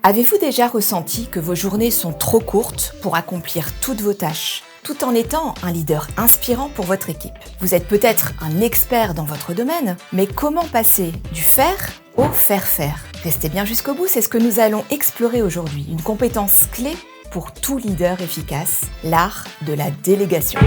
Avez-vous déjà ressenti que vos journées sont trop courtes pour accomplir toutes vos tâches, tout en étant un leader inspirant pour votre équipe? Vous êtes peut-être un expert dans votre domaine, mais comment passer du faire au faire? Restez bien jusqu'au bout, c'est ce que nous allons explorer aujourd'hui, une compétence clé pour tout leader efficace, l'art de la délégation.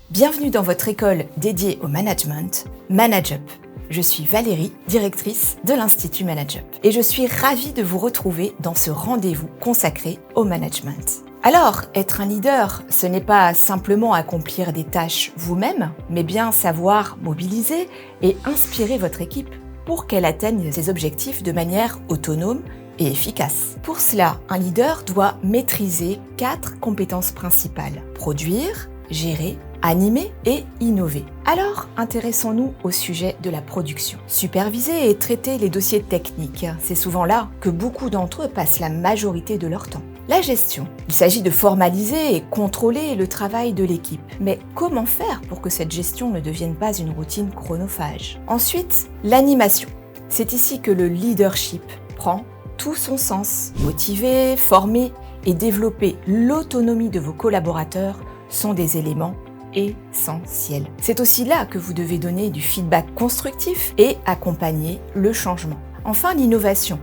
Bienvenue dans votre école dédiée au management, ManageUp. Je suis Valérie, directrice de l'Institut ManageUp, et je suis ravie de vous retrouver dans ce rendez-vous consacré au management. Alors, être un leader, ce n'est pas simplement accomplir des tâches vous-même, mais bien savoir mobiliser et inspirer votre équipe pour qu'elle atteigne ses objectifs de manière autonome et efficace. Pour cela, un leader doit maîtriser 4 compétences principales: produire, gérer, animer et innover. Alors, intéressons-nous au sujet de la production. Superviser et traiter les dossiers techniques, c'est souvent là que beaucoup d'entre eux passent la majorité de leur temps. La gestion. Il s'agit de formaliser et contrôler le travail de l'équipe. Mais comment faire pour que cette gestion ne devienne pas une routine chronophage? Ensuite, l'animation. C'est ici que le leadership prend tout son sens. Motiver, former et développer l'autonomie de vos collaborateurs sont des éléments essentiels. C'est aussi là que vous devez donner du feedback constructif et accompagner le changement. Enfin, l'innovation.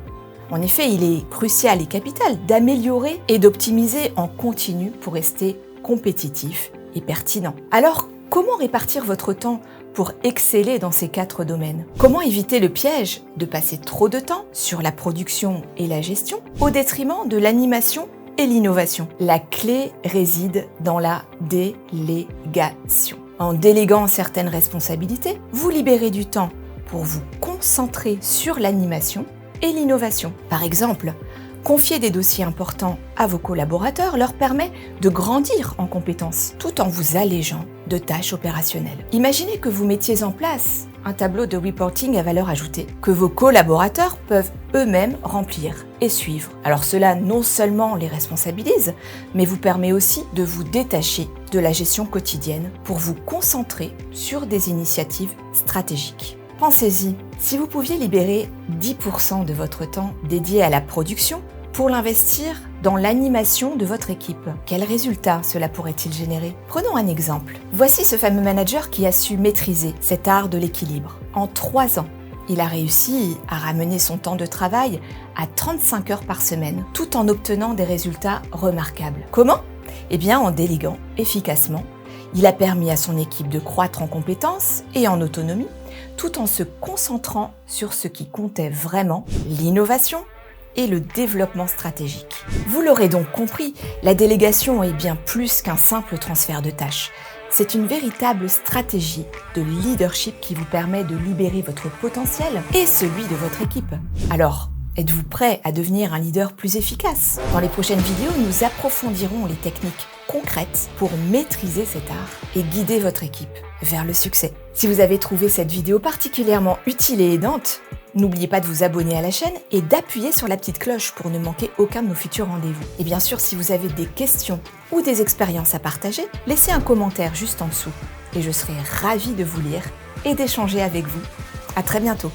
En effet, il est crucial et capital d'améliorer et d'optimiser en continu pour rester compétitif et pertinent. Alors, comment répartir votre temps pour exceller dans ces 4 domaines? Comment éviter le piège de passer trop de temps sur la production et la gestion au détriment de l'animation et l'innovation? La clé réside dans la délégation. En déléguant certaines responsabilités, vous libérez du temps pour vous concentrer sur l'animation et l'innovation. Par exemple, confier des dossiers importants à vos collaborateurs leur permet de grandir en compétences tout en vous allégeant de tâches opérationnelles. Imaginez que vous mettiez en place un tableau de reporting à valeur ajoutée que vos collaborateurs peuvent eux-mêmes remplir et suivre. Alors cela non seulement les responsabilise, mais vous permet aussi de vous détacher de la gestion quotidienne pour vous concentrer sur des initiatives stratégiques. Pensez-y, si vous pouviez libérer 10% de votre temps dédié à la production pour l'investir dans l'animation de votre équipe, quels résultats cela pourrait-il générer? Prenons un exemple. Voici ce fameux manager qui a su maîtriser cet art de l'équilibre. En 3 ans, il a réussi à ramener son temps de travail à 35 heures par semaine, tout en obtenant des résultats remarquables. Comment? Eh bien, en déléguant efficacement. Il a permis à son équipe de croître en compétences et en autonomie, tout en se concentrant sur ce qui comptait vraiment, l'innovation et le développement stratégique. Vous l'aurez donc compris, la délégation est bien plus qu'un simple transfert de tâches. C'est une véritable stratégie de leadership qui vous permet de libérer votre potentiel et celui de votre équipe. Alors, êtes-vous prêt à devenir un leader plus efficace? Dans les prochaines vidéos, nous approfondirons les techniques concrètes pour maîtriser cet art et guider votre équipe vers le succès. Si vous avez trouvé cette vidéo particulièrement utile et aidante, n'oubliez pas de vous abonner à la chaîne et d'appuyer sur la petite cloche pour ne manquer aucun de nos futurs rendez-vous. Et bien sûr, si vous avez des questions ou des expériences à partager, laissez un commentaire juste en dessous et je serai ravie de vous lire et d'échanger avec vous. À très bientôt.